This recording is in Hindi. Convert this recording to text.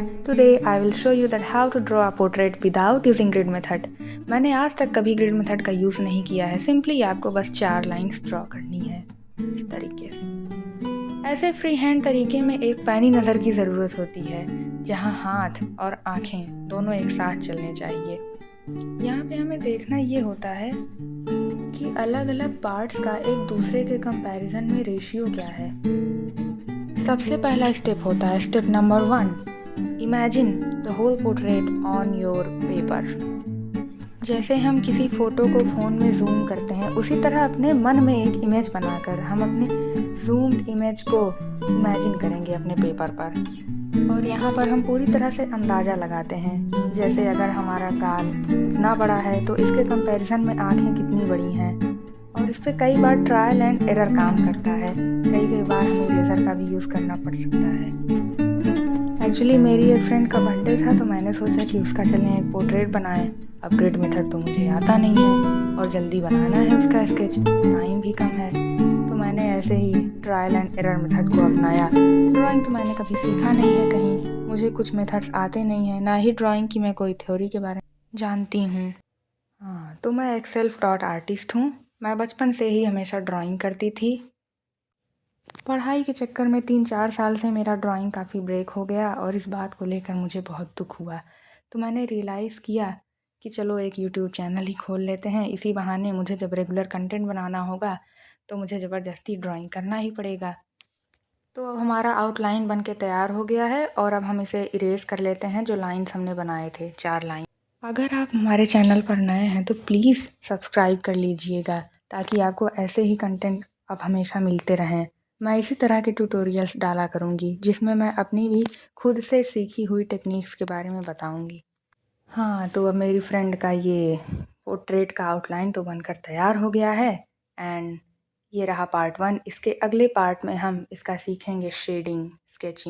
Today I will show you that how to draw a portrait without using grid method। मैंने आज तक कभी ग्रिड मेथड का यूज़ नहीं किया है। सिंपली आपको बस 4 लाइंस ड्रॉ करनी है इस तरीके से। ऐसे फ्री हैंड तरीके में एक पैनी नज़र की ज़रूरत होती है, जहाँ हाथ और आँखें दोनों एक साथ चलने चाहिए। यहाँ पे हमें देखना ये होता है कि अलग अलग पार्ट्स का एक दूसरे के कंपैरिजन में रेशियो क्या है। सबसे पहला स्टेप होता है step number 1, imagine the whole portrait on your paper. जैसे हम किसी फ़ोटो को फ़ोन में जूम करते हैं, उसी तरह अपने मन में एक इमेज बनाकर हम अपने जूम्ड इमेज को इमेजिन करेंगे अपने पेपर पर। और यहाँ पर हम पूरी तरह से अंदाज़ा लगाते हैं, जैसे अगर हमारा गाल इतना बड़ा है तो इसके कंपैरिजन में आँखें कितनी बड़ी हैं। और इस पर कई बार ट्रायल एंड एरर काम करता है। कई बार हमें इरेज़र का भी यूज़ करना पड़ सकता है। एक्चुअली मेरी एक फ्रेंड का बर्थडे था, तो मैंने सोचा कि उसका चलें एक पोर्ट्रेट बनाएं। अब ग्रिड मेथड तो मुझे आता नहीं है और जल्दी बनाना है उसका स्केच, टाइम भी कम है, तो मैंने ऐसे ही ट्रायल एंड एरर मेथड को अपनाया। ड्राइंग तो मैंने कभी सीखा नहीं है कहीं, मुझे कुछ मेथड्स आते नहीं हैं, ना ही ड्राइंग की मैं कोई थ्योरी के बारे में जानती हूँ। हाँ, तो मैं एक सेल्फ टॉट आर्टिस्ट हूँ। मैं बचपन से ही हमेशा ड्राइंग करती थी। पढ़ाई के चक्कर में 3-4 साल से मेरा ड्राइंग काफ़ी ब्रेक हो गया और इस बात को लेकर मुझे बहुत दुख हुआ। तो मैंने रियलाइज़ किया कि चलो एक यूट्यूब चैनल ही खोल लेते हैं। इसी बहाने मुझे जब रेगुलर कंटेंट बनाना होगा तो मुझे ज़बरदस्ती ड्राइंग करना ही पड़ेगा। तो अब हमारा आउटलाइन बन के तैयार हो गया है और अब हम इसे इरेज़ कर लेते हैं, जो लाइन्स हमने बनाए थे 4 लाइन। अगर आप हमारे चैनल पर नए हैं तो प्लीज़ सब्सक्राइब कर लीजिएगा, ताकि आपको ऐसे ही कंटेंट अब हमेशा मिलते रहें। मैं इसी तरह के ट्यूटोरियल्स डाला करूँगी, जिसमें मैं अपनी भी खुद से सीखी हुई टेक्निक्स के बारे में बताऊँगी। हाँ, तो अब मेरी फ्रेंड का ये पोर्ट्रेट का आउटलाइन तो बनकर तैयार हो गया है। एंड ये रहा पार्ट 1। इसके अगले पार्ट में हम इसका सीखेंगे शेडिंग, स्केचिंग।